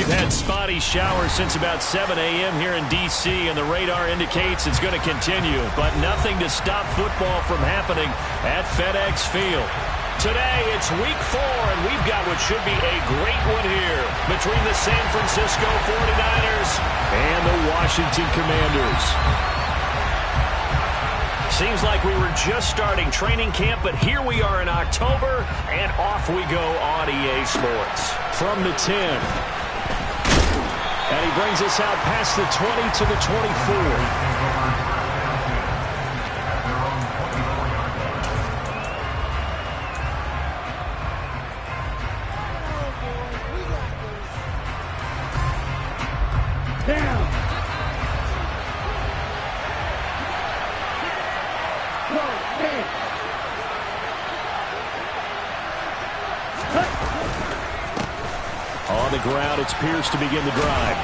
We've had spotty showers since about 7 a.m. here in D.C., and the radar indicates it's going to continue, but nothing to stop football from happening at FedEx Field. Today, it's week 4, and we've got what should be a great one here between the San Francisco 49ers and the Washington Commanders. Seems like we were just starting training camp, but here we are in October, and off we go on EA Sports. From the 10. And he brings us out past the 20 to the 24. On the ground, it's Pierce to begin the drive.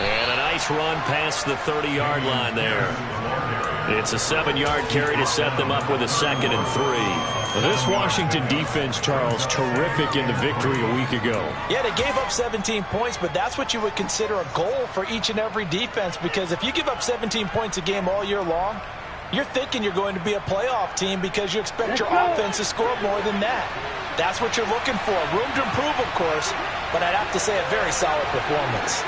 And a nice run past the 30-yard line there. It's a 7-yard carry to set them up with a 2nd and 3. This Washington defense, Charles, terrific in the victory a week ago. Yeah, they gave up 17 points, but that's what you would consider a goal for each and every defense, because if you give up 17 points a game all year long, you're thinking you're going to be a playoff team because you expect your offense to score more than that. That's what you're looking for. Room to improve, of course, but I'd have to say a very solid performance.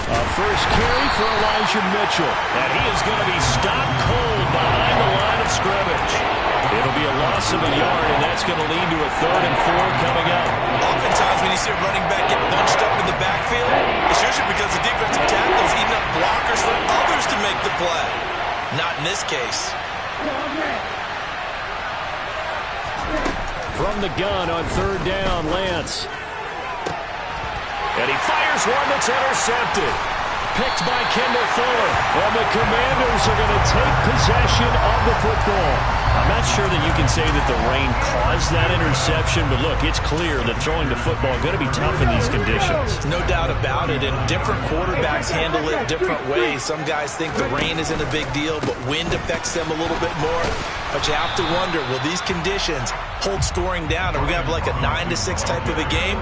A first carry for Elijah Mitchell. And he is going to be stopped cold behind the line of scrimmage. It'll be a loss of a yard, and that's going to lead to a 3rd and 4 coming up. Oftentimes when you see a running back get bunched up in the backfield, it's usually because the defensive tackle is eating up blockers for others to make the play. Not in this case. From the gun on 3rd down, Lance. And he fires one that's intercepted. Picked by Kendall Fuller. And the Commanders are going to take possession of the football. I'm not sure that you can say that the rain caused that interception, but look, it's clear that throwing the football is going to be tough in these conditions. No doubt about it, and different quarterbacks handle it different ways. Some guys think the rain isn't a big deal, but wind affects them a little bit more. But you have to wonder, will these conditions hold scoring down? Are we going to have like a 9-6 type of a game?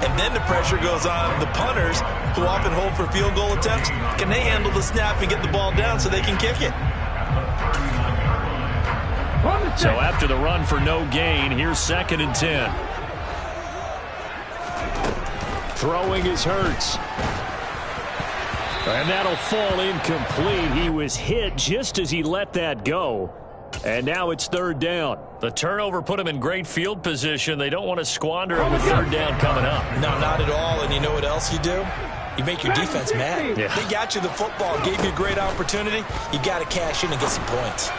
And then the pressure goes on the punters, who often hold for field goal attempts. Can they handle the snap and get the ball down so they can kick it? So after the run for no gain, here's 2nd and 10. Throwing is Hurts. And that'll fall incomplete. He was hit just as he let that go. And now it's 3rd down. The turnover put him in great field position. They don't want to squander it with 3rd down coming up. No, not at all. And you know what else you do? You make your defense mad. Yeah. They got you the football, gave you a great opportunity. You got to cash in and get some points.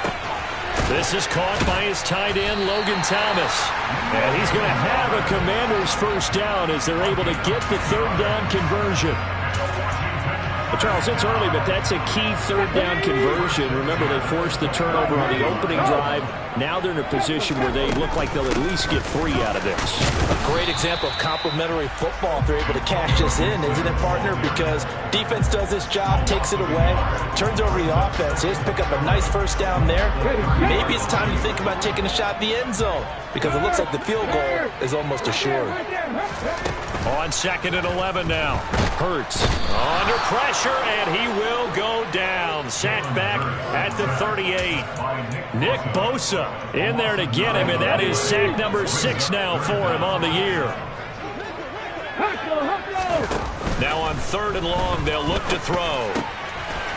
This is caught by his tight end, Logan Thomas. And he's going to have a Commanders first down as they're able to get the 3rd down conversion. Well, Charles, it's early, but that's a key 3rd down conversion. Remember, they forced the turnover on the opening drive. Now they're in a position where they look like they'll at least get 3 out of this. A great example of complementary football if they're able to cash this in, isn't it, partner? Because defense does this job, takes it away, turns over the offense. They just pick up a nice first down there. Maybe it's time to think about taking a shot at the end zone, because it looks like the field goal is almost assured. On 2nd and 11 now. Hurts under pressure, and he will go down. Sacked back at the 38. Nick Bosa in there to get him, and that is sack number 6 now for him on the year. Now on 3rd and long, they'll look to throw.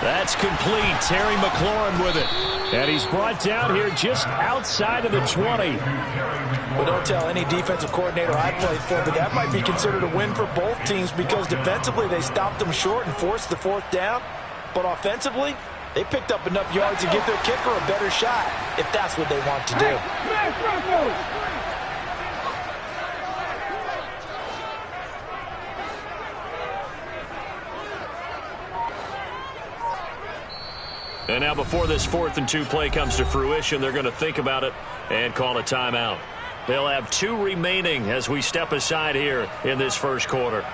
That's complete. Terry McLaurin with it. And he's brought down here just outside of the 20. Well, don't tell any defensive coordinator I played for, but that might be considered a win for both teams because defensively they stopped them short and forced the 4th down. But offensively, they picked up enough yards to give their kicker a better shot if that's what they want to do. And now before this 4th and 2 play comes to fruition, they're going to think about it and call a timeout. They'll have 2 remaining as we step aside here in this first quarter.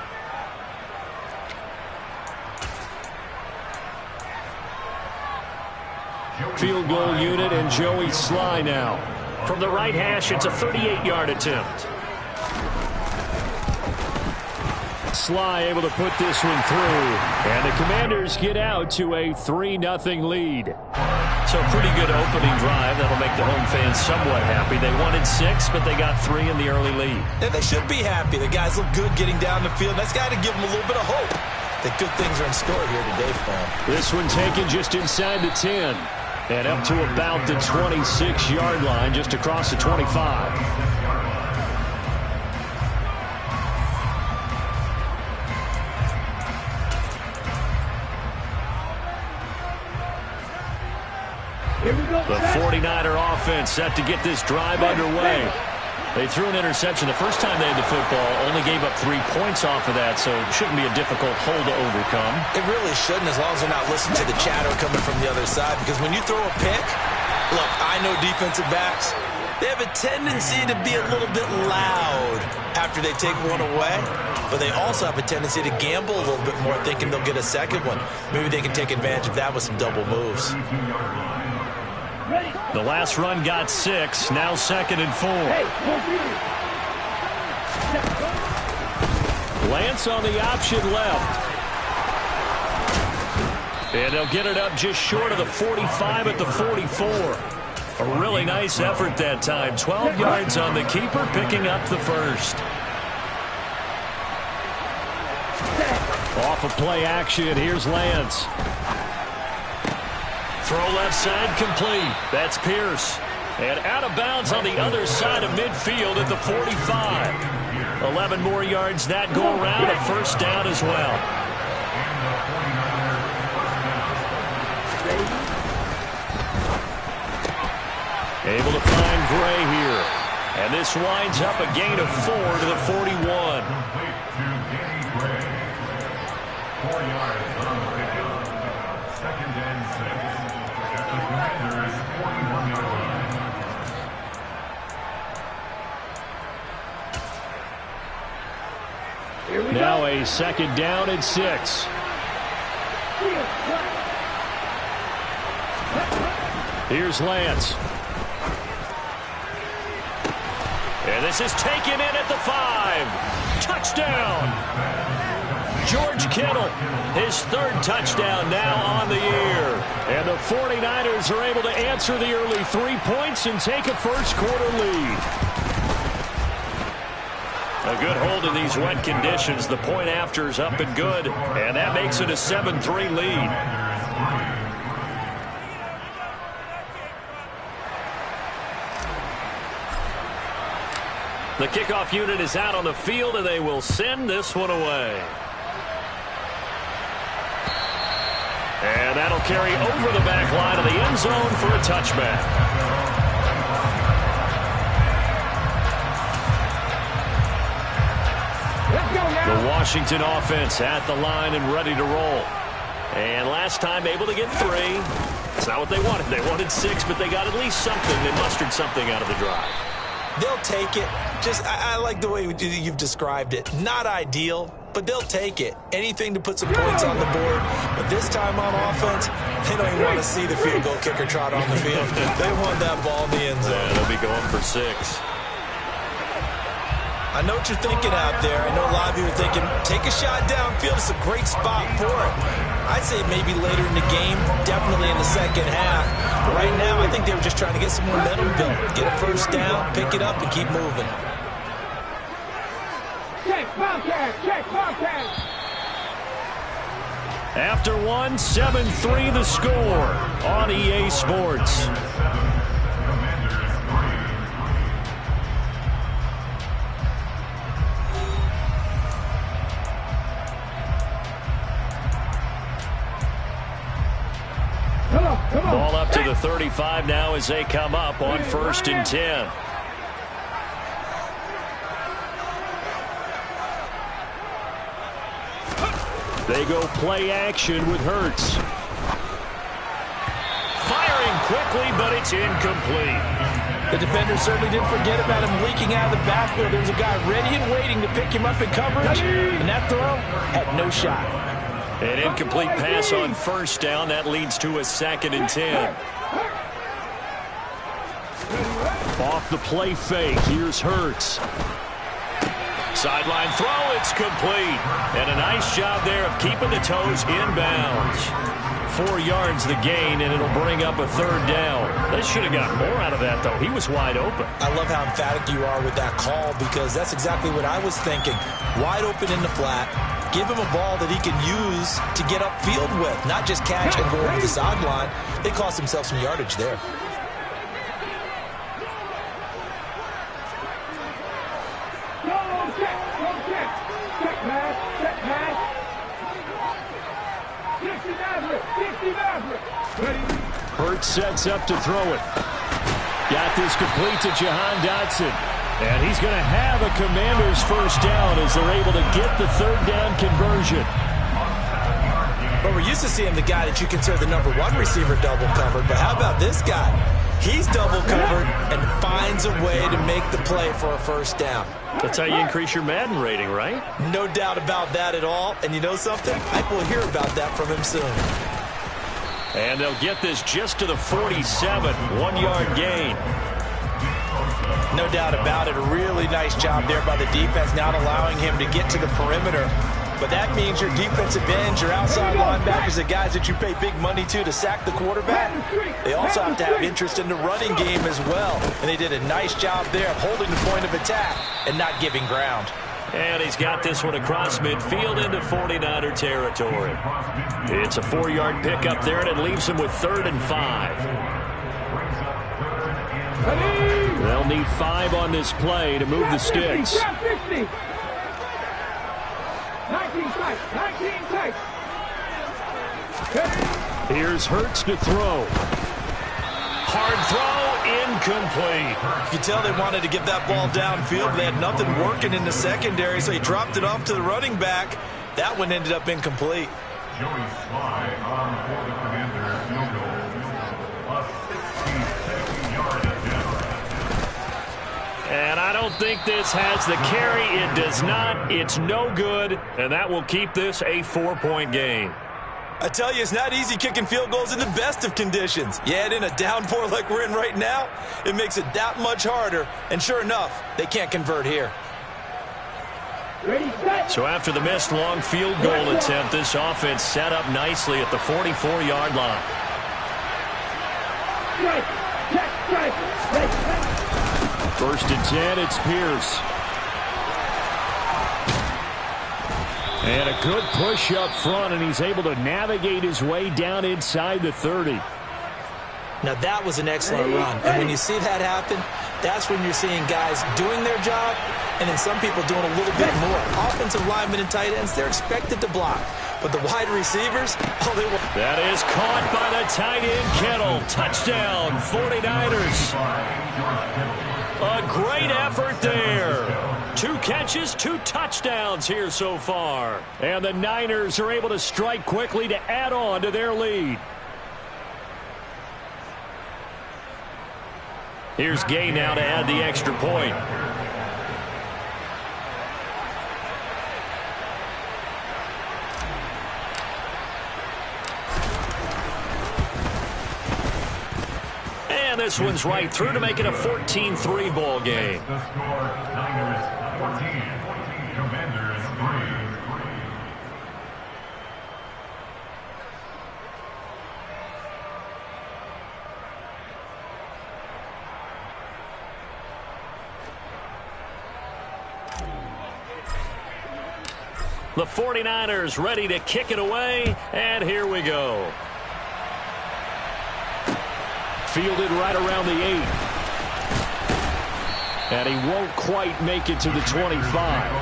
Field goal unit and Joey Sly now. From the right hash, it's a 38-yard attempt. Sly able to put this one through. And the Commanders get out to a 3-0 lead. So a pretty good opening drive. That'll make the home fans somewhat happy. They wanted 6, but they got 3 in the early lead. And they should be happy. The guys look good getting down the field. That's got to give them a little bit of hope that good things are in store here today for them. This one taken just inside the 10. And up to about the 26-yard line, just across the 25. The 49er offense set to get this drive underway. They threw an interception the first time they had the football, only gave up 3 points off of that, so it shouldn't be a difficult hole to overcome. It really shouldn't, as long as they're not listening to the chatter coming from the other side, because when you throw a pick, look, I know defensive backs, they have a tendency to be a little bit loud after they take one away, but they also have a tendency to gamble a little bit more, thinking they'll get a second one. Maybe they can take advantage of that with some double moves. The last run got 6, now 2nd and 4. Lance on the option left. And they'll get it up just short of the 45 at the 44. A really nice effort that time. 12 yards on the keeper, picking up the first. Off of play action, here's Lance. Throw left side complete. That's Pierce. And out of bounds on the other side of midfield at the 45. 11 more yards that go around. A first down as well. Able to find Gray here. And this winds up a gain of 4 to the 41. 4 yards on the video. 2nd and 6. Now a 2nd down and 6. Here's Lance. And this is taken in at the 5. Touchdown. George Kittle, his 3rd touchdown now on the year. And the 49ers are able to answer the early 3 points and take a first-quarter lead. A good hold in these wet conditions. The point after is up and good. And that makes it a 7-3 lead. The kickoff unit is out on the field, and they will send this one away. And that'll carry over the back line of the end zone for a touchback. The Washington offense at the line and ready to roll. And last time able to get 3. It's not what they wanted. They wanted 6, but they got at least something. They mustered something out of the drive. They'll take it. I like the way you've described it. Not ideal, but they'll take it. Anything to put some points on the board. But this time on offense, they don't even want to see the field goal kicker trot on the field. They want that ball in the end zone. Yeah, they'll be going for 6. I know what you're thinking out there. I know a lot of you are thinking, take a shot downfield. It's a great spot for it. I'd say maybe later in the game, definitely in the second half. But right now, I think they were just trying to get some momentum built. Get a first down, pick it up, and keep moving. After 1, 7-3 the score on EA Sports. Ball up to the 35 now as they come up on 1st and 10. They go play action with Hurts. Firing quickly, but it's incomplete. The defender certainly didn't forget about him leaking out of the backfield. There's a guy ready and waiting to pick him up in coverage, and that throw had no shot. An incomplete pass on 1st down. That leads to a 2nd and 10. Off the play fake, here's Hurts. Sideline throw, it's complete. And a nice job there of keeping the toes inbounds. 4 yards the gain, and it'll bring up a third down. They should have got more out of that, though. He was wide open. I love how emphatic you are with that call, because that's exactly what I was thinking. Wide open in the flat. Give him a ball that he can use to get upfield with, not just catch and go over the sideline. They cost themselves some yardage there. Hurts sets up to throw it. Got this complete to Jahan Dotson. And he's going to have a Commanders first down as they're able to get the third down conversion. But we're used to seeing the guy that you consider the number 1 receiver double covered. But how about this guy? He's double covered and finds a way to make the play for a first down. That's how you increase your Madden rating, right? No doubt about that at all. And you know something? I will hear about that from him soon. And they'll get this just to the 47, 1-yard gain. No doubt about it. A really nice job there by the defense, not allowing him to get to the perimeter. But that means your defensive ends, your outside linebackers, the guys that you pay big money to sack the quarterback, they also have to have interest in the running game as well. And they did a nice job there of holding the point of attack and not giving ground. And he's got this one across midfield into 49er territory. It's a 4-yard pickup there, and it leaves him with 3rd and 5. They'll need 5 on this play to move the sticks. 19 tight. Here's Hurts to throw. Hard throw, incomplete. You can tell they wanted to get that ball downfield, but they had nothing working in the secondary, so he dropped it off to the running back. That one ended up incomplete. Joey Slye on for the Commanders, field goal. A 67-yard attempt. And I don't think this has the carry. It does not. It's no good, and that will keep this a 4-point game. I tell you, it's not easy kicking field goals in the best of conditions. Yet in a downpour like we're in right now, it makes it that much harder. And sure enough, they can't convert here. So after the missed long field goal attempt, this offense set up nicely at the 44-yard line. First and 10, it's Pierce. And a good push up front, and he's able to navigate his way down inside the 30. Now that was an excellent run. And when you see that happen, that's when you're seeing guys doing their job and then some people doing a little bit more. Offensive linemen and tight ends, they're expected to block. But the wide receivers, oh, they will. That is caught by the tight end, Kittle. Touchdown, 49ers. A great effort there. 2 catches, 2 touchdowns here so far. And the Niners are able to strike quickly to add on to their lead. Here's Gay now to add the extra point. And this one's right through to make it a 14-3 ball game. The score, Niners 14, Commanders 3. The 49ers ready to kick it away, and here we go. Fielded right around the 8. And he won't quite make it to the 25.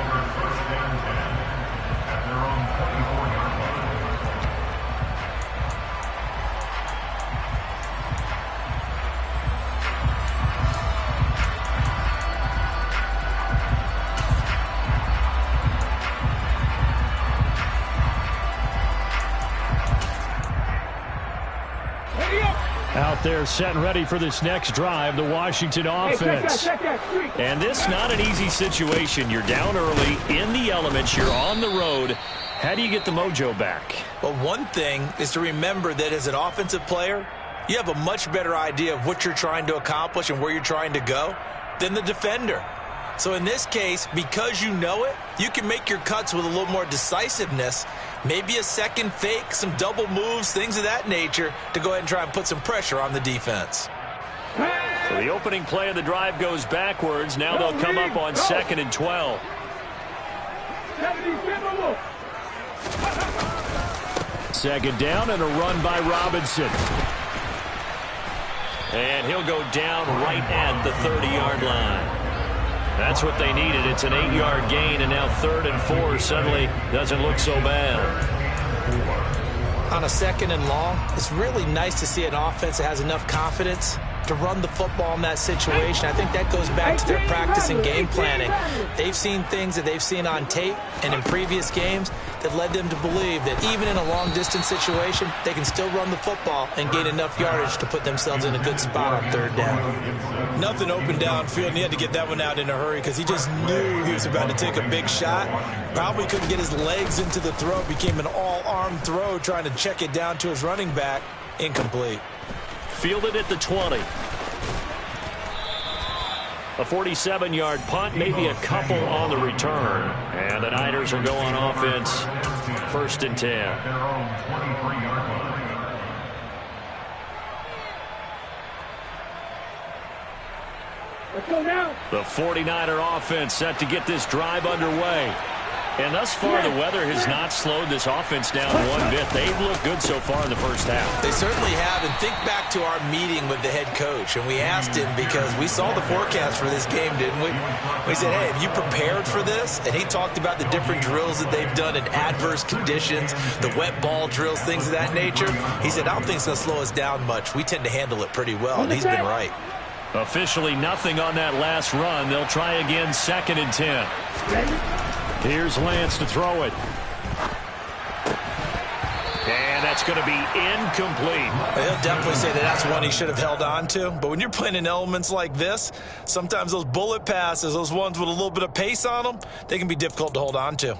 Out there set and ready for this next drive, the Washington offense. And this not an easy situation. You're down early, in the elements, you're on the road. How do you get the mojo back? Well, one thing is to remember that as an offensive player, You have a much better idea of what you're trying to accomplish and where you're trying to go than the defender. So in this case, because you know it, you can make your cuts with a little more decisiveness, maybe a second fake, some double moves, things of that nature, to go ahead and try and put some pressure on the defense. So the opening play of the drive goes backwards. Now they'll come up on 2nd and 12. Second down and a run by Robinson. And he'll go down right at the 30-yard line. That's what they needed. It's an 8-yard gain, and now 3rd and 4 suddenly doesn't look so bad. On a 2nd and long, it's really nice to see an offense that has enough confidence to run the football in that situation. I think that goes back to their practice and game planning. They've seen things that they've seen on tape and in previous games that led them to believe that even in a long-distance situation, they can still run the football and gain enough yardage to put themselves in a good spot on 3rd down. Nothing open downfield, and he had to get that one out in a hurry because he just knew he was about to take a big shot. Probably couldn't get his legs into the throw. Became an all-arm throw trying to check it down to his running back. Incomplete. Fielded at the 20. A 47-yard punt, maybe a couple on the return. And the Niners will go on offense, 1st and 10. Their own 23-yard line. Let's go now. The 49er offense set to get this drive underway. And thus far, the weather has not slowed this offense down one bit. They've looked good so far in the first half. They certainly have. And think back to our meeting with the head coach. And we asked him because we saw the forecast for this game, didn't we? We said, hey, have you prepared for this? And he talked about the different drills that they've done in adverse conditions, the wet ball drills, things of that nature. He said, I don't think it's going to slow us down much. We tend to handle it pretty well, and he's been right. Officially nothing on that last run. They'll try again, 2nd and 10. Here's Lance to throw it. And that's going to be incomplete. He'll definitely say that that's one he should have held on to. But when you're playing in elements like this, sometimes those bullet passes, those ones with a little bit of pace on them, they can be difficult to hold on to.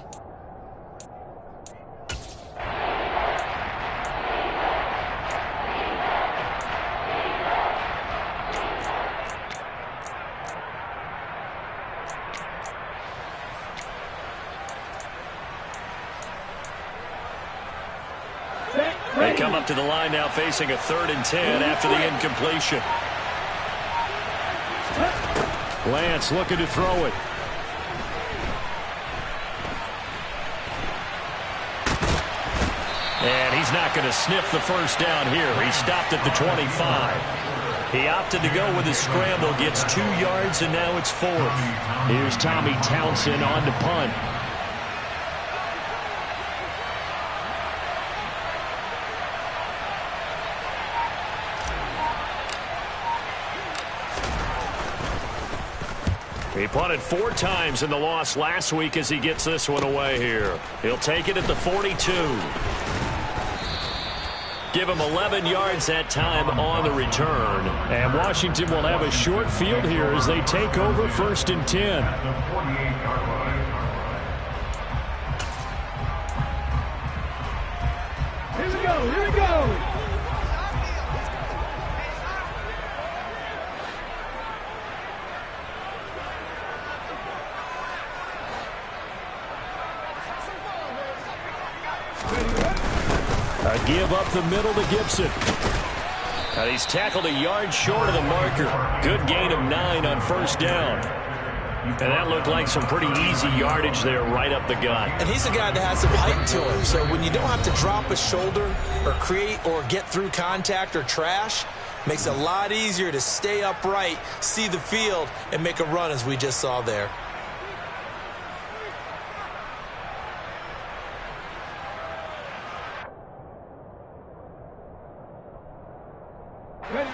They come up to the line now facing a 3rd and 10 after the incompletion. Lance looking to throw it. And he's not going to sniff the first down here. He stopped at the 25. He opted to go with his scramble, gets 2 yards, and now it's 4th. Here's Tommy Townsend on to punt. He punted 4 times in the loss last week as he gets this one away here. He'll take it at the 42. Give him 11 yards that time on the return. And Washington will have a short field here as they take over 1st and 10. At the 48-yard line. Here we go. Here we go. A give up the middle to Gibson. And he's tackled a yard short of the marker. Good gain of 9 on 1st down. And that looked like some pretty easy yardage there right up the gut. And he's a guy that has some height to him. So when you don't have to drop a shoulder or create or get through contact or trash, makes it a lot easier to stay upright, see the field, and make a run as we just saw there.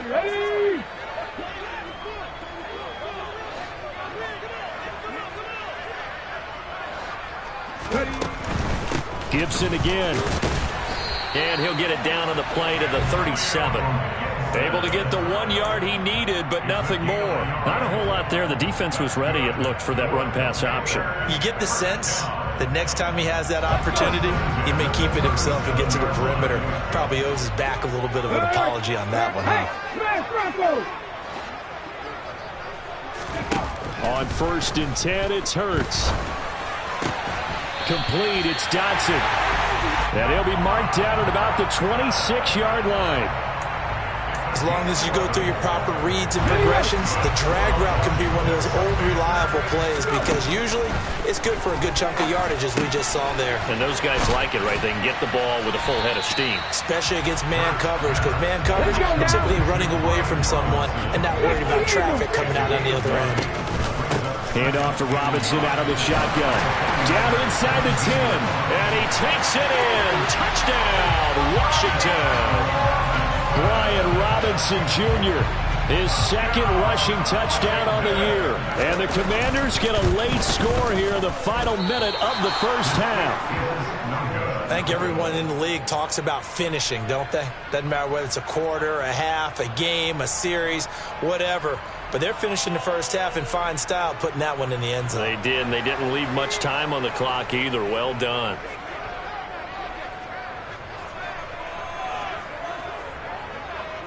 Ready. Gibson again. And he'll get it down on the play to the 37. Able to get the 1 yard he needed, but nothing more. Not a whole lot there. The defense was ready, it looked, for that run-pass option. You get the sense The next time he has that opportunity, he may keep it himself and get to the perimeter. Probably owes his back a little bit of an apology on that one, huh? On 1st and 10, it's Hurts. Complete, it's Dotson. And he'll be marked down at about the 26-yard line. As long as you go through your proper reads and progressions, the drag route can be one of those old reliable plays because usually it's good for a good chunk of yardage, as we just saw there. And those guys like it, right? They can get the ball with a full head of steam. Especially against man coverage, because man coverage, you're typically running away from someone and not worried about traffic coming out on the other end. Hand off to Robinson out of the shotgun. Down inside the 10. And he takes it in. Touchdown, Washington. Brian Robinson Jr., his second rushing touchdown on the year. And the Commanders get a late score here in the final minute of the first half. I think everyone in the league talks about finishing, don't they? Doesn't matter whether it's a quarter, a half, a game, a series, whatever. But they're finishing the first half in fine style, putting that one in the end zone. They did, and they didn't leave much time on the clock either. Well done.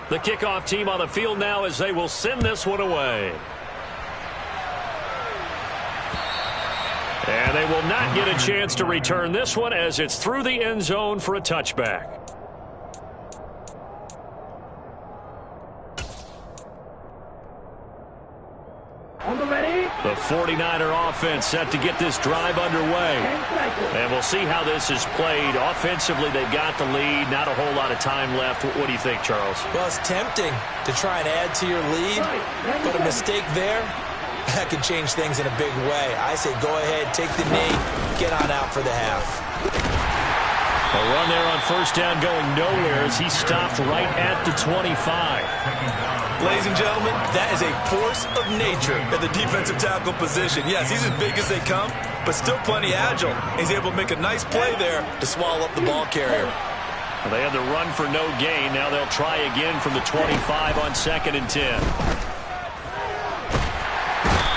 The kickoff team on the field now as they will send this one away. And they will not get a chance to return this one as it's through the end zone for a touchback. The 49er offense set to get this drive underway. And we'll see how this is played. Offensively, they've got the lead. Not a whole lot of time left. What do you think, Charles? Well, it's tempting to try and add to your lead, but a mistake there, that can change things in a big way. I say go ahead, take the knee, get on out for the half. A run there on first down going nowhere as he stopped right at the 25. Ladies and gentlemen, that is a force of nature at the defensive tackle position. Yes, he's as big as they come, but still plenty agile. He's able to make a nice play there to swallow up the ball carrier. Well, they had the run for no gain. Now they'll try again from the 25 on 2nd and 10.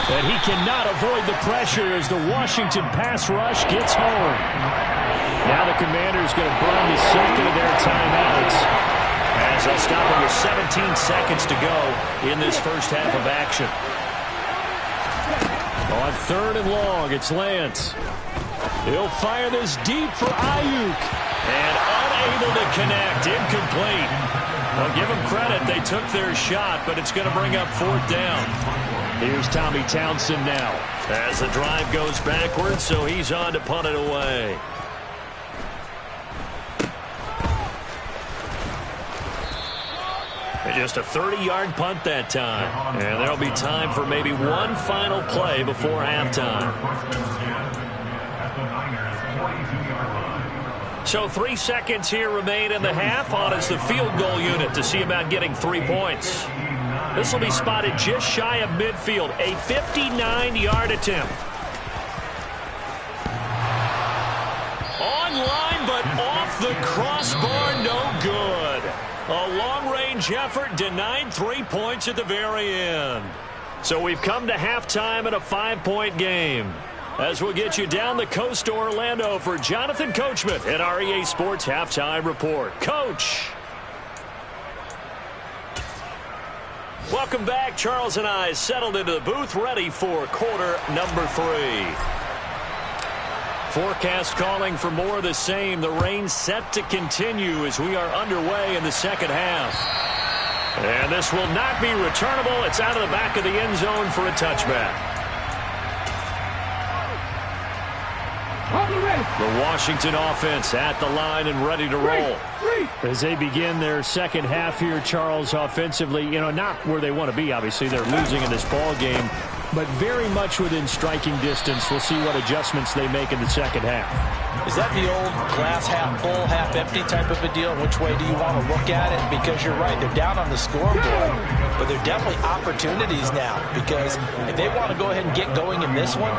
And he cannot avoid the pressure as the Washington pass rush gets home. Now the Commanders going to burn the second of their timeouts as they'll stop him with 17 seconds to go in this first half of action. On 3rd and long, it's Lance. He'll fire this deep for Ayuk. And unable to connect. Incomplete. Well, give them credit. They took their shot, but it's going to bring up 4th down. Here's Tommy Townsend now as the drive goes backwards, so he's on to punt it away. Just a 30-yard punt that time. And there'll be time for maybe one final play before halftime. So 3 seconds here remain in the half. On is the field goal unit to see about getting 3 points. This will be spotted just shy of midfield. A 59-yard attempt. Online, but off the crossbar, no good. A long-range effort denied 3 points at the very end. So we've come to halftime in a 5-point game. As we'll get you down the coast to Orlando for Jonathan Coachman at our EA Sports Halftime Report. Coach. Welcome back. Charles and I settled into the booth ready for quarter number 3. Forecast calling for more of the same. The rain set to continue as we are underway in the second half. And this will not be returnable. It's out of the back of the end zone for a touchback. The Washington offense at the line and ready to roll. As they begin their second half here, Charles, offensively, not where they want to be, obviously. They're losing in this ball game, but very much within striking distance. We'll see what adjustments they make in the second half. Is that the old glass half full, half empty type of a deal? Which way do you want to look at it? Because you're right, they're down on the scoreboard, but there are definitely opportunities now because if they want to go ahead and get going in this one,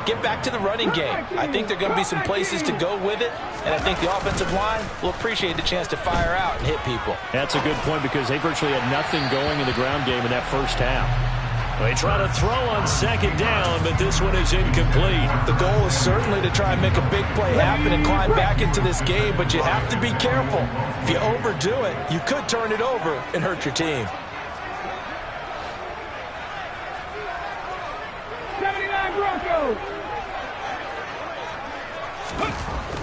get back to the running game. I think there are going to be some places to go with it, and I think the offensive line will appreciate the chance to fire out and hit people. That's a good point because they virtually had nothing going in the ground game in that first half. They try to throw on second down, but this one is incomplete. The goal is certainly to try and make a big play happen and climb back into this game, but you have to be careful. If you overdo it, you could turn it over and hurt your team. 79 Broncos.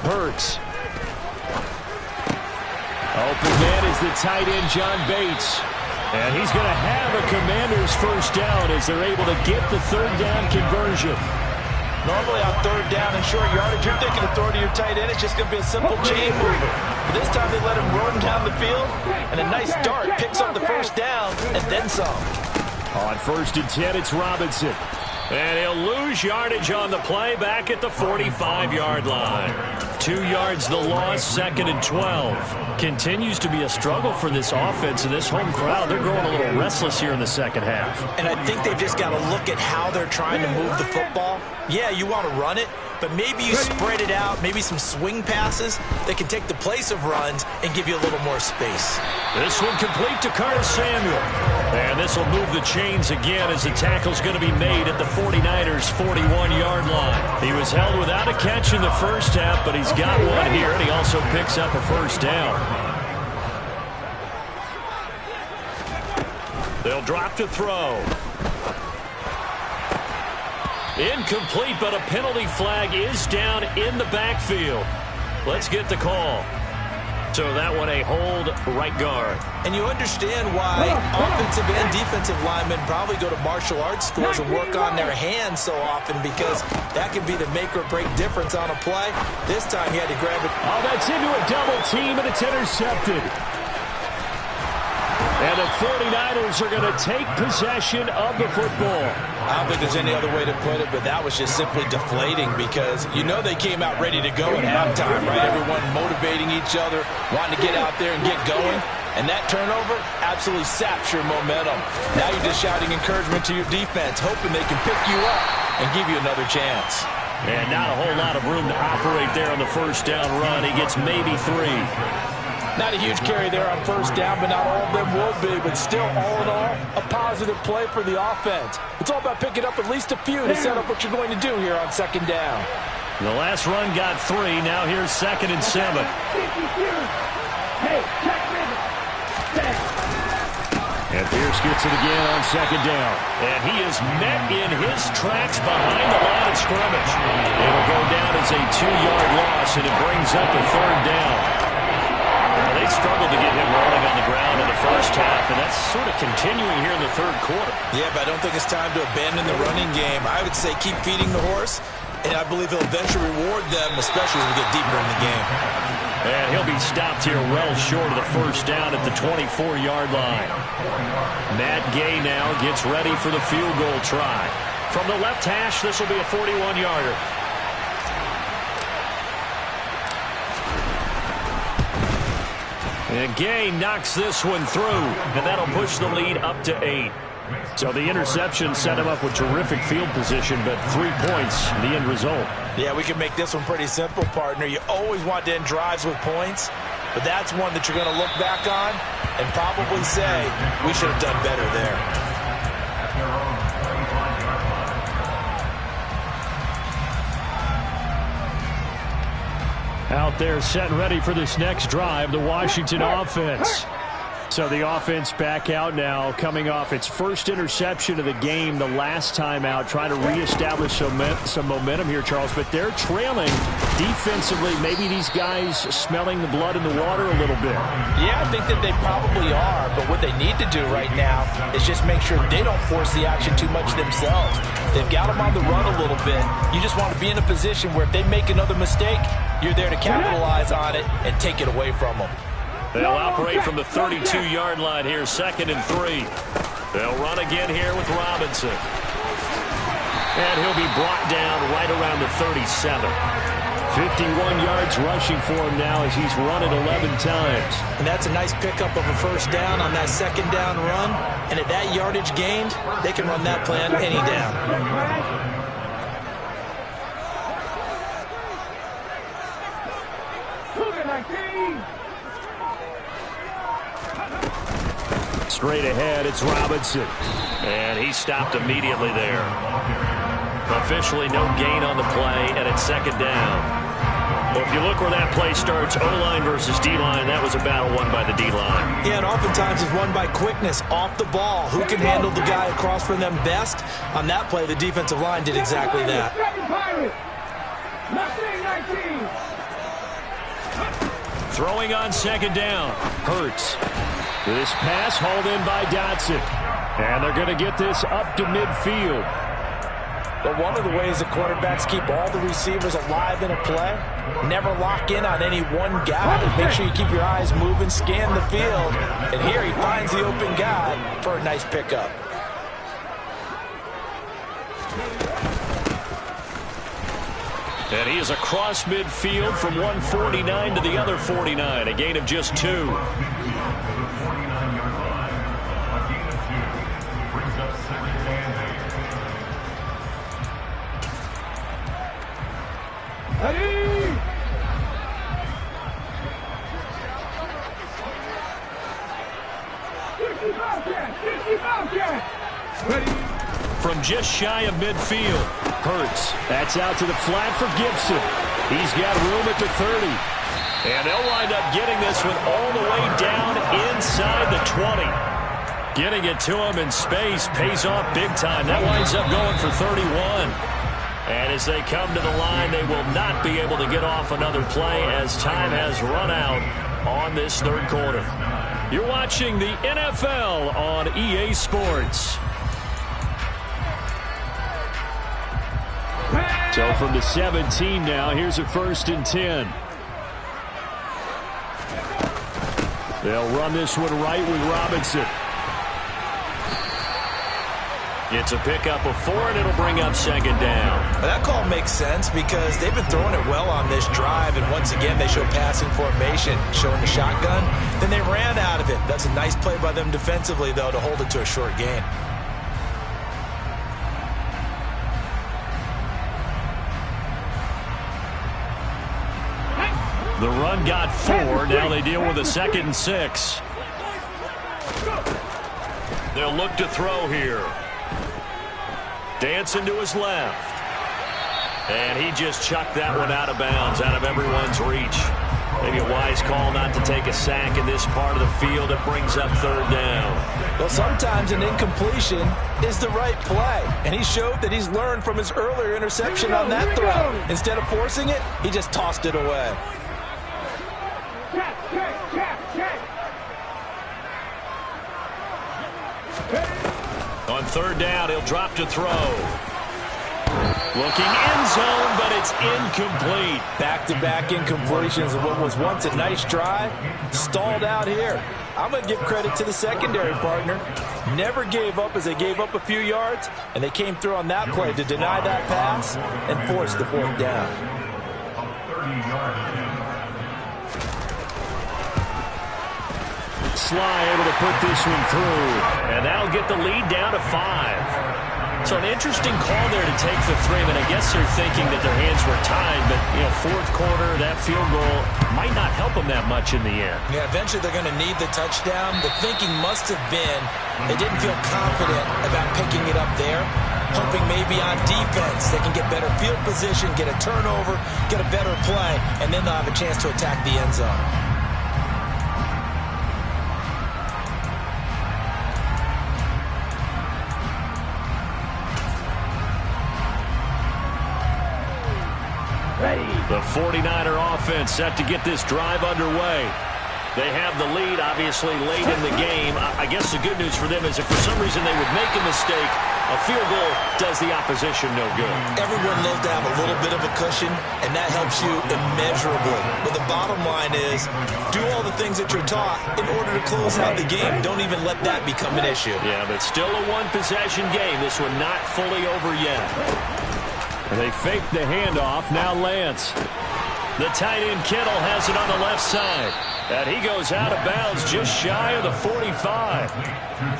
Hurts. Open man is the tight end, John Bates. And he's going to have a Commanders first down as they're able to get the third down conversion. Normally on third down and short yardage, you're thinking of throwing to your tight end. It's just going to be a simple chain mover. But this time they let him run down the field, and a nice dart picks up the first down and then some. On 1st and 10, it's Robinson. And he'll lose yardage on the play back at the 45-yard line. 2 yards the loss, 2nd and 12. Continues to be a struggle for this offense and this home crowd. They're growing a little restless here in the second half. And I think they've just got to look at how they're trying to move the football. Yeah, you want to run it, but maybe you spread it out, maybe some swing passes that can take the place of runs and give you a little more space. This one complete to Curtis Samuel. And this will move the chains again as the tackle's going to be made at the 49ers' 41-yard line. He was held without a catch in the first half, but he's got one here, and he also picks up a first down. They'll drop to throw. Incomplete, but a penalty flag is down in the backfield. Let's get the call. So that one a hold, right guard. And you understand why offensive and defensive linemen probably go to martial arts schools and work on their hands so often, because that can be the make or break difference on a play. This time he had to grab it. Oh, that's into a double team, and it's intercepted. And the 49ers are going to take possession of the football. I don't think there's any other way to put it, but that was just simply deflating, because you know they came out ready to go at halftime, right? Everyone motivating each other, wanting to get out there and get going. And that turnover absolutely saps your momentum. Now you're just shouting encouragement to your defense, hoping they can pick you up and give you another chance. And not a whole lot of room to operate there on the first down run. He gets maybe 3. Not a huge carry there on first down, but not all of them will be. But still, all in all, a positive play for the offense. It's all about picking up at least a few to set up what you're going to do here on second down. The last run got 3. Now here's 2nd and 7. And Pierce gets it again on second down. And he is met in his tracks behind the line of scrimmage. It'll go down as a 2-yard loss, and it brings up a third down. They struggled to get him rolling on the ground in the first half, and that's sort of continuing here in the third quarter. Yeah, but I don't think it's time to abandon the running game. I would say keep feeding the horse, and I believe he'll eventually reward them, especially as we get deeper in the game. And he'll be stopped here well short of the first down at the 24-yard line. Matt Gay now gets ready for the field goal try. From the left hash, this will be a 41-yarder. And Gay knocks this one through, and that'll push the lead up to 8. So the interception set him up with terrific field position, but 3 points, the end result. Yeah, we can make this one pretty simple, partner. You always want to end drives with points, but that's one that you're going to look back on and probably say, we should have done better there. Out there set and ready for this next drive, the Washington offense. So the offense back out now, coming off its first interception of the game the last time out, trying to reestablish some momentum here, Charles. But they're trailing defensively. Maybe these guys smelling the blood in the water a little bit. Yeah, I think that they probably are. But what they need to do right now is just make sure they don't force the action too much themselves. They've got them on the run a little bit. You just want to be in a position where if they make another mistake, you're there to capitalize on it and take it away from them. They'll operate from the 32-yard line here, 2nd and 3. They'll run again here with Robinson. And he'll be brought down right around the 37. 51 yards rushing for him now as he's run it 11 times. And that's a nice pickup of a first down on that second down run. And at that yardage gained, they can run that play on any down. Straight ahead, it's Robinson. And he stopped immediately there. Officially no gain on the play, and it's second down. Well, if you look where that play starts, O-line versus D-line, that was a battle won by the D-line. Yeah, and oftentimes it's won by quickness off the ball. Who can handle the guy across from them best? On that play, the defensive line did exactly that. Throwing on second down. Hurts. This pass hauled in by Dotson. And they're going to get this up to midfield. But one of the ways the quarterbacks keep all the receivers alive in a play, never lock in on any one guy. Make sure you keep your eyes moving, scan the field. And here he finds the open guy for a nice pickup. And he is across midfield from 149 to the other 49, a gain of just 2. The 49-yard line. A gain of 2. Brings up second and 8. Ready? Ready? From just shy of midfield, Hurts. That's out to the flat for Gibson. He's got room at the 30. And they'll wind up getting this one all the way down inside the 20. Getting it to him in space pays off big time. That winds up going for 31. And as they come to the line, they will not be able to get off another play as time has run out on this third quarter. You're watching the NFL on EA Sports. So from the 17 now, here's a 1st and 10. They'll run this one right with Robinson. It's a pickup of 4, and it'll bring up second down. That call makes sense because they've been throwing it well on this drive, and once again they show passing formation, showing the shotgun. Then they ran out of it. That's a nice play by them defensively, though, to hold it to a short gain. The run got 4. Now they deal with a 2nd and 6. They'll look to throw here. Dancing to his left. And he just chucked that one out of bounds, out of everyone's reach. Maybe a wise call not to take a sack in this part of the field. It brings up third down. Well, sometimes an incompletion is the right play. And he showed that he's learned from his earlier interception on that throw. Instead of forcing it, he just tossed it away. On third down, he'll drop to throw. Looking end zone, but it's incomplete. Back-to-back incompletions of what was once a nice drive. Stalled out here. I'm going to give credit to the secondary partner. Never gave up as they gave up a few yards, and they came through on that play to deny that pass and force the 4th down. A 30-yard attempt. Sly able to put this one through, and that'll get the lead down to 5. So an interesting call there to take the 3. I mean, I guess they're thinking that their hands were tied, but, you know, 4th quarter, that field goal might not help them that much in the end. Yeah, eventually they're going to need the touchdown. The thinking must have been they didn't feel confident about picking it up there, hoping maybe on defense they can get better field position, get a turnover, get a better play, and then they'll have a chance to attack the end zone. The 49er offense set to get this drive underway. They have the lead, obviously, late in the game. I guess the good news for them is if for some reason they would make a mistake, a field goal does the opposition no good. Everyone loves to have a little bit of a cushion, and that helps you immeasurably. But the bottom line is do all the things that you're taught in order to close out the game. Don't even let that become an issue. Yeah, but still a one-possession game. This one not fully over yet. And they fake the handoff. Now Lance. The tight end Kittle has it on the left side. And he goes out of bounds just shy of the 45.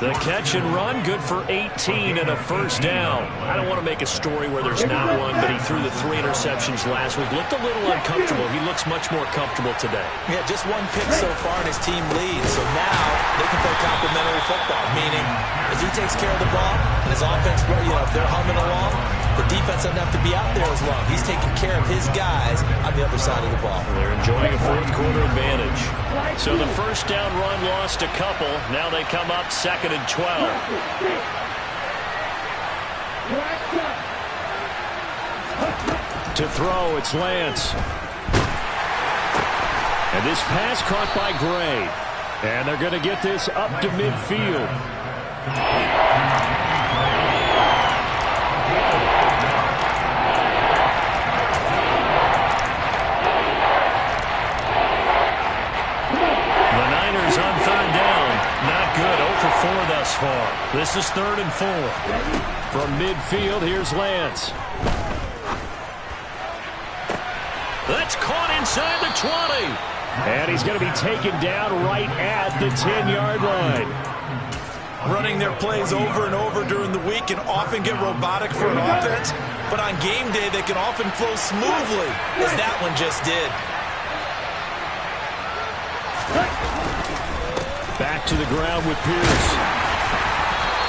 The catch and run, good for 18 and a first down. I don't want to make a story where there's not one, but he threw the 3 interceptions last week. Looked a little uncomfortable. He looks much more comfortable today. Yeah, just one pick so far and his team leads. So now they can play complementary football, meaning if he takes care of the ball and his offense, if they're humming along, the defense doesn't have to be out there as long. He's taking care of his guys on the other side of the ball. They're enjoying a fourth quarter advantage. So the first down run lost a couple. Now they come up 2nd and 12. To throw, it's Lance. And this pass caught by Gray. And they're going to get this up to midfield. On 3rd down, not good. 0 for 4 thus far. This is 3rd and 4. From midfield, here's Lance. That's caught inside the 20. And he's going to be taken down right at the 10-yard line. Running their plays over and over during the week can often get robotic for an offense, but on game day they can often flow smoothly, as that one just did. Back to the ground with Pierce.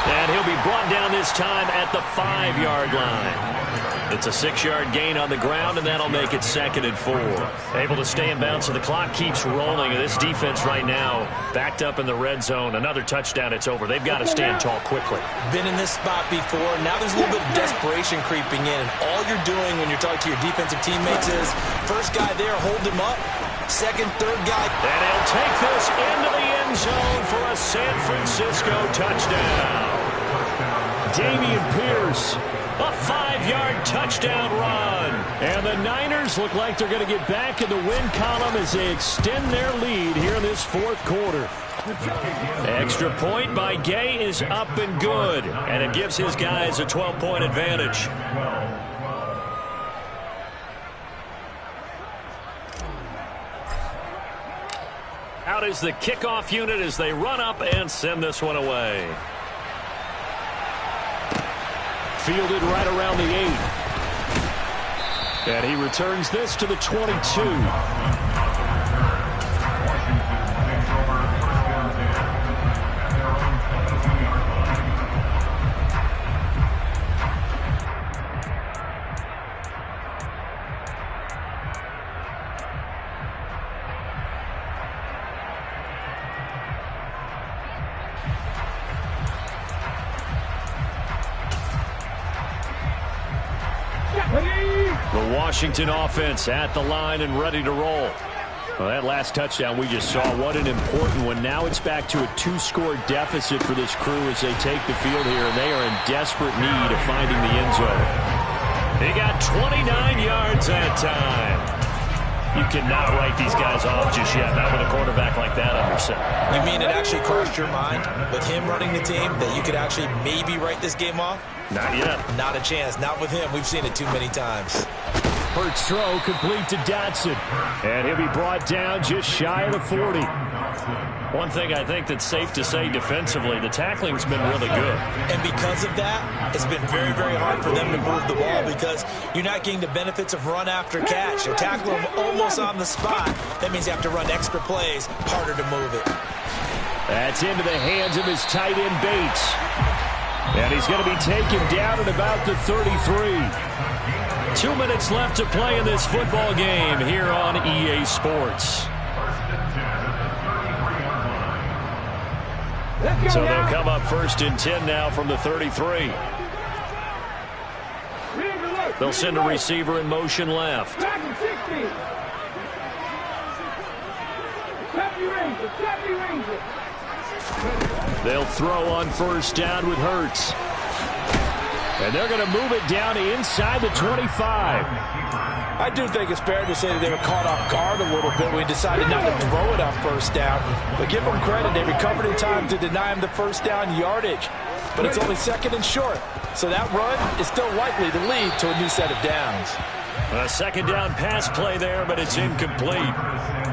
And he'll be brought down this time at the 5-yard line. It's a 6-yard gain on the ground, and that'll make it 2nd and 4. Able to stay in bounds, so the clock keeps rolling. And this defense right now backed up in the red zone. Another touchdown, it's over. They've got to stand tall quickly. Been in this spot before. Now there's a little bit of desperation creeping in. And all you're doing when you're talking to your defensive teammates is, first guy there, hold him up. Second, third guy. And he'll take this into the end zone for a San Francisco touchdown. Damian Pierce, a 5-yard touchdown run. And the Niners look like they're going to get back in the win column as they extend their lead here in this fourth quarter. Extra point by Gay is up and good. And it gives his guys a 12-point advantage. Out is the kickoff unit as they run up and send this one away. Fielded right around the 8. And he returns this to the 22. The Washington offense at the line and ready to roll. Well, that last touchdown we just saw, what an important one. Now it's back to a 2-score deficit for this crew as they take the field here, and they are in desperate need of finding the end zone. They got 29 yards that time. You cannot write these guys off just yet, not with a quarterback like that under center. You mean it actually crossed your mind with him running the team that you could actually maybe write this game off? Not yet. Not a chance. Not with him. We've seen it too many times. Hurts throw complete to Dotson. And he'll be brought down just shy of the 40. One thing I think that's safe to say defensively, the tackling's been really good. And because of that, it's been very, very hard for them to move the ball because you're not getting the benefits of run after catch. You're tackling them almost on the spot. That means you have to run extra plays, harder to move it. That's into the hands of his tight end, Bates. And he's going to be taken down at about the 33. 2 minutes left to play in this football game here on EA Sports. So they'll come up 1st and 10 now from the 33. They'll send a receiver in motion left. They'll throw on 1st down with Hurts. And they're going to move it down to inside the 25. I do think it's fair to say that they were caught off guard a little bit when we decided not to throw it on 1st down. But give them credit. They recovered in time to deny him the 1st down yardage. But it's only 2nd and short. So that run is still likely to lead to a new set of downs. A 2nd down pass play there, but it's incomplete.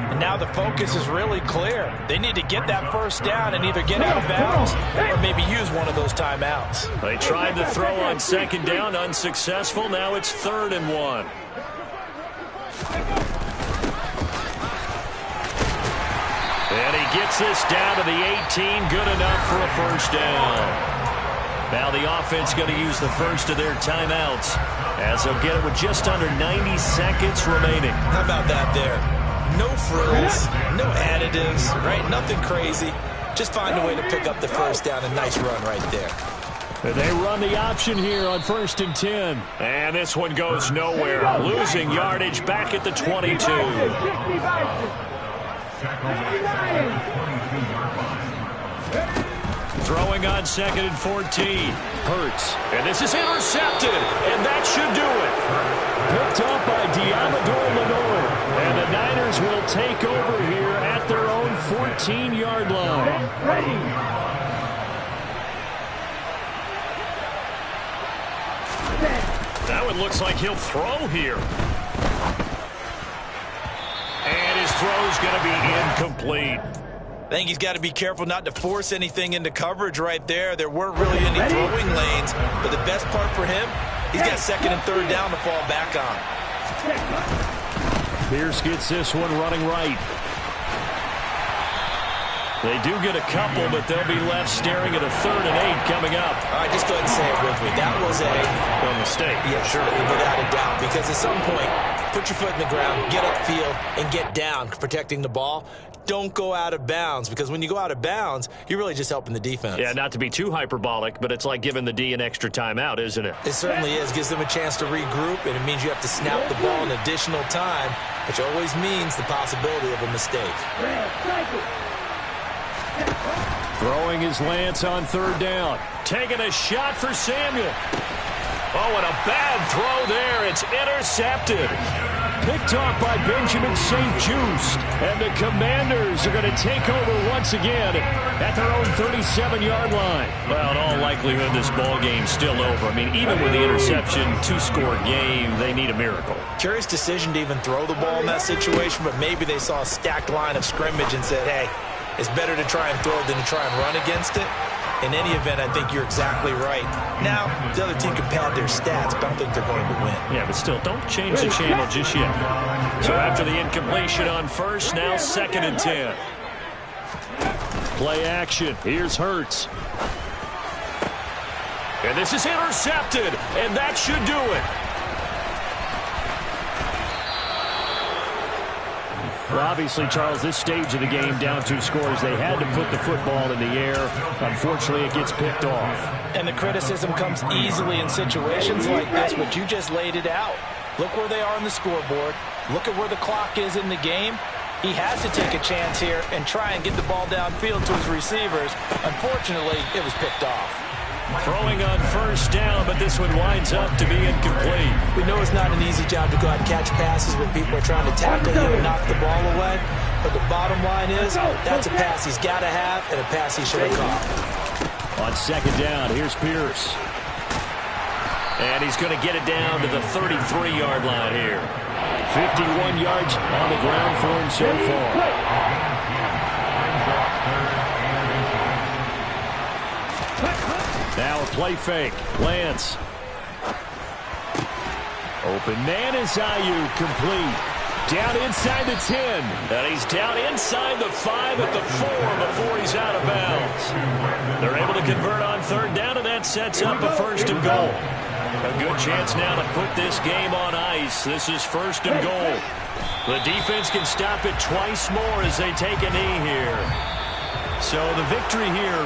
And now the focus is really clear. They need to get that first down and either get out of bounds or maybe use one of those timeouts. They tried to throw on second down, unsuccessful. Now it's 3rd and 1. And he gets this down to the 18, good enough for a first down. Now the offense going to use the first of their timeouts as they'll get it with just under 90 seconds remaining. How about that there? No frills, no additives, right? Nothing crazy. Just find a way to pick up the first down. A nice run right there. They run the option here on 1st and 10. And this one goes nowhere. Losing yardage back at the 22. Throwing on 2nd and 14. Hurts. And this is intercepted. And that should do it. Picked up by Diamador Lenore. And the Niners will take over here at their own 14-yard line. That one looks like he'll throw here. And his throw's going to be incomplete. I think he's got to be careful not to force anything into coverage right there. There weren't really any throwing lanes, but the best part for him, he's got 2nd and 3rd down to fall back on. Pierce gets this one running right. They do get a couple, but they'll be left staring at a 3rd and 8 coming up. All right, just go ahead and say it with me. That was a mistake. Yeah, sure, without a doubt, because at some point, put your foot in the ground, get upfield, and get down protecting the ball. Don't go out of bounds, because when you go out of bounds, you're really just helping the defense. Yeah, not to be too hyperbolic, but it's like giving the D an extra timeout, isn't it? It certainly is. Gives them a chance to regroup, and it means you have to snap the ball an additional time, which always means the possibility of a mistake. Throwing his Lance on 3rd down. Taking a shot for Samuel. Oh, and a bad throw there. It's intercepted. Picked off by Benjamin St-Juste. And the Commanders are going to take over once again at their own 37-yard line. Well, in all likelihood, this ball game's still over. I mean, even with the interception, 2-score game, they need a miracle. Curious decision to even throw the ball in that situation, but maybe they saw a stacked line of scrimmage and said, hey, it's better to try and throw it than to try and run against it. In any event, I think you're exactly right. Now, the other team can pad their stats, but I don't think they're going to win. Yeah, but still, don't change the channel just yet. So after the incompletion on 1st, now 2nd and 10. Play action. Here's Hurts. And this is intercepted, and that should do it. Well, obviously, Charles, this stage of the game, down 2 scores, they had to put the football in the air. Unfortunately, it gets picked off. And the criticism comes easily in situations like this, but you just laid it out. Look where they are on the scoreboard. Look at where the clock is in the game. He has to take a chance here and try and get the ball downfield to his receivers. Unfortunately, it was picked off. Throwing on 1st down, but this one winds up to be incomplete. We know it's not an easy job to go out and catch passes when people are trying to tackle you and knock the ball away. But the bottom line is, that's a pass he's got to have and a pass he should have caught. On 2nd down, here's Pierce. And he's going to get it down to the 33-yard line here. 51 yards on the ground for him so far. Now a play fake. Lance. Open man is Ayuk, complete. Down inside the 10. And he's down inside the 5 at the 4 before he's out of bounds. They're able to convert on 3rd down, and that sets up a 1st and goal. A good chance now to put this game on ice. This is 1st and goal. The defense can stop it twice more as they take a knee here. So the victory here.